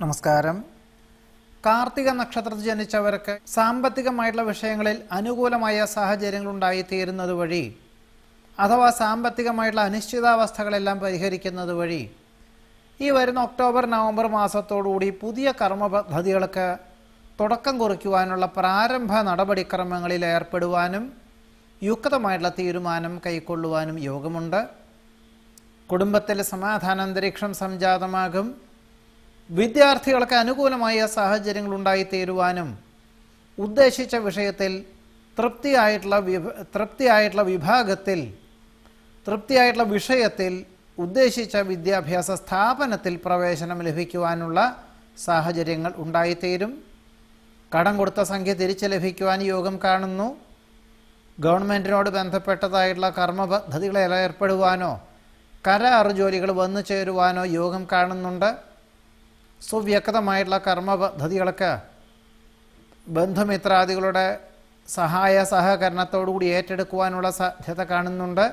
നമസ്കാരം. കാർത്തിക നക്ഷത്രത്തിൽ ജനിച്ചവർക്ക് സാമ്പത്തികമായിട്ടുള്ള വിഷയങ്ങളിൽ അനുകൂലമായ സാഹചര്യങ്ങൾ ഉണ്ടായിത്തീരുന്നത് വഴി അഥവാ സാമ്പത്തികമായിട്ടുള്ള അനിശ്ചിതാവസ്ഥകളെല്ലാം പരിഹരിക്കുന്നത് വഴി ഈ വരുന്ന ഒക്ടോബർ നവംബർ മാസത്തോടുകൂടി പുതിയ കർമ്മ പദ്ധതികൾക്ക് തുടക്കം കുറിക്കുവാനുള്ള പ്രാരംഭ നടപടിക്രമങ്ങളിൽ ഏർപ്പെടുവാനും യുക്തമായിട്ടുള്ള തീരുമാനം കൈക്കൊള്ളുവാനും യോഗമുണ്ട്. കുടുംബത്തിൽ സമാധാനാന്തരീക്ഷം സംജാതമാകും. വിദ്യാർത്ഥികൾക്ക് അനുകൂലമായ സാഹചര്യങ്ങൾ ഉണ്ടായിത്തീരുവാനും ഉദ്ദേശിച്ച വിഷയത്തിൽ തൃപ്തിയായിട്ടുള്ള വിഷയത്തിൽ ഉദ്ദേശിച്ച വിദ്യാഭ്യാസ സ്ഥാപനത്തിൽ പ്രവേശനം ലഭിക്കുവാനുള്ള സാഹചര്യങ്ങൾ ഉണ്ടായിത്തീരും. കടം കൊടുത്ത സംഖ്യ തിരിച്ചു ലഭിക്കുവാൻ യോഗം കാണുന്നു. ഗവൺമെൻറ്റിനോട് ബന്ധപ്പെട്ടതായിട്ടുള്ള കർമ്മ പദ്ധതികളിൽ ഏർപ്പെടുവാനോ കരാർ ജോലികൾ വന്നു ചേരുവാനോ യോഗം കാണുന്നുണ്ട്. സുവ്യക്തമായിട്ടുള്ള കർമ്മ പദ്ധതികൾക്ക് ബന്ധുമിത്രാദികളുടെ സഹായ സഹകരണത്തോടുകൂടി ഏറ്റെടുക്കുവാനുള്ള സാധ്യത കാണുന്നുണ്ട്.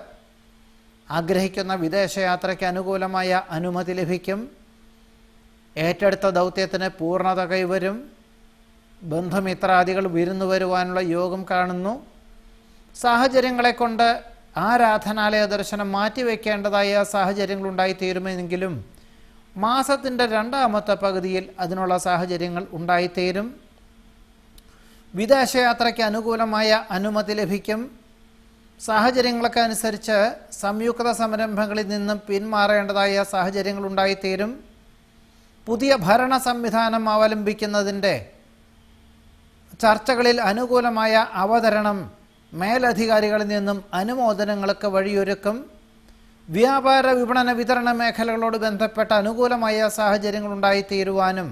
ആഗ്രഹിക്കുന്ന വിദേശയാത്രയ്ക്ക് അനുകൂലമായ അനുമതി ലഭിക്കും. ഏറ്റെടുത്ത ദൗത്യത്തിന് പൂർണ്ണത കൈവരും. ബന്ധുമിത്രാദികൾ വിരുന്നു വരുവാനുള്ള യോഗം കാണുന്നു. സാഹചര്യങ്ങളെ കൊണ്ട് ആരാധനാലയ ദർശനം മാറ്റിവെക്കേണ്ടതായ സാഹചര്യങ്ങളുണ്ടായിത്തീരുമെങ്കിലും മാസത്തിൻ്റെ രണ്ടാമത്തെ പകുതിയിൽ അതിനുള്ള സാഹചര്യങ്ങൾ ഉണ്ടായിത്തീരും. വിദേശയാത്രയ്ക്ക് അനുകൂലമായ അനുമതി ലഭിക്കും. സാഹചര്യങ്ങളൊക്കെ അനുസരിച്ച് സംയുക്ത സംരംഭങ്ങളിൽ നിന്നും പിന്മാറേണ്ടതായ സാഹചര്യങ്ങൾ ഉണ്ടായിത്തീരും. പുതിയ ഭരണ സംവിധാനം അവലംബിക്കുന്നതിൻ്റെ ചർച്ചകളിൽ അനുകൂലമായ അവതരണം മേലധികാരികളിൽ നിന്നും അനുമോദനങ്ങൾക്ക് വഴിയൊരുക്കും. വ്യാപാര വിപണന വിതരണ മേഖലകളോട് ബന്ധപ്പെട്ട അനുകൂലമായ സാഹചര്യങ്ങൾ ഉണ്ടായിത്തീരുവാനും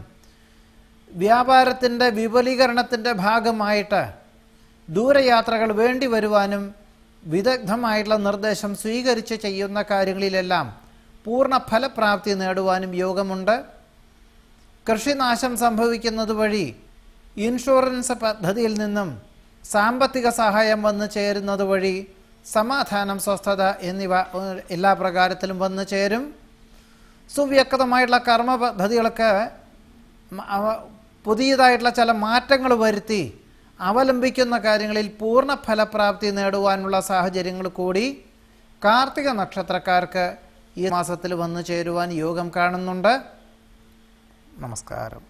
വ്യാപാരത്തിൻ്റെ വിപുലീകരണത്തിൻ്റെ ഭാഗമായിട്ട് ദൂരയാത്രകൾ വേണ്ടി വരുവാനും വിദഗ്ധമായിട്ടുള്ള നിർദ്ദേശം സ്വീകരിച്ച് ചെയ്യുന്ന കാര്യങ്ങളിലെല്ലാം പൂർണ്ണ ഫലപ്രാപ്തി നേടുവാനും യോഗമുണ്ട്. കൃഷിനാശം സംഭവിക്കുന്നത് വഴി ഇൻഷുറൻസ് പദ്ധതിയിൽ നിന്നും സാമ്പത്തിക സഹായം വന്നു ചേരുന്നത് വഴി സമാധാനം, സ്വസ്ഥത എന്നിവ എല്ലാ പ്രകാരത്തിലും വന്നു ചേരും. സുവ്യക്തമായിട്ടുള്ള കർമ്മ പദ്ധതികൾക്ക് പുതിയതായിട്ടുള്ള ചില മാറ്റങ്ങൾ വരുത്തി അവലംബിക്കുന്ന കാര്യങ്ങളിൽ പൂർണ്ണ ഫലപ്രാപ്തി നേടുവാനുള്ള സാഹചര്യങ്ങൾ കൂടി കാർത്തിക നക്ഷത്രക്കാർക്ക് ഈ മാസത്തിൽ വന്നു ചേരുവാൻ യോഗം കാണുന്നുണ്ട്. നമസ്കാരം.